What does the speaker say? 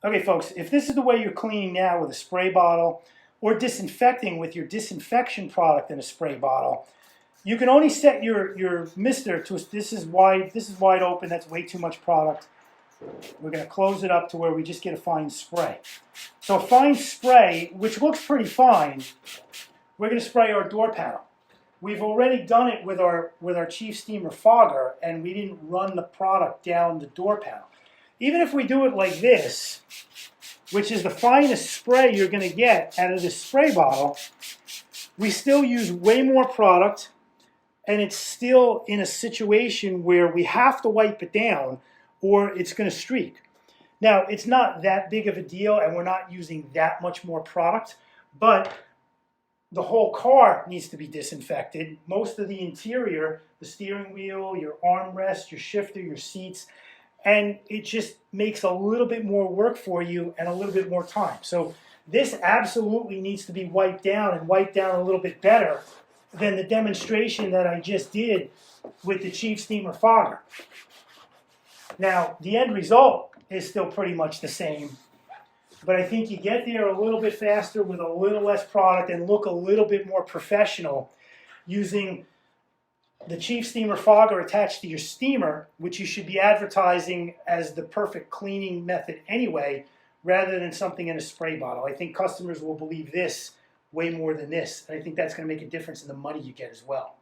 Okay, folks, if this is the way you're cleaning now with a spray bottle or disinfecting with your disinfection product in a spray bottle, you can only set your mister to, this is wide open, that's way too much product. We're going to close it up to where we just get a fine spray. So a fine spray, which looks pretty fine, we're going to spray our door panel. We've already done it with our Chief Steamer fogger, and we didn't run the product down the door panel. Even if we do it like this, which is the finest spray you're going to get out of this spray bottle, we still use way more product, and it's still in a situation where we have to wipe it down or it's going to streak. Now, it's not that big of a deal, and we're not using that much more product, but the whole car needs to be disinfected. Most of the interior, the steering wheel, your armrest, your shifter, your seats, and it just makes a little bit more work for you and a little bit more time. So this absolutely needs to be wiped down, and wiped down a little bit better than the demonstration that I just did with the Chief Steamer fogger. Now, the end result is still pretty much the same, but I think you get there a little bit faster with a little less product and look a little bit more professional using the Chief Steamer fogger attached to your steamer, which you should be advertising as the perfect cleaning method anyway, rather than something in a spray bottle. I think customers will believe this way more than this, and I think that's going to make a difference in the money you get as well.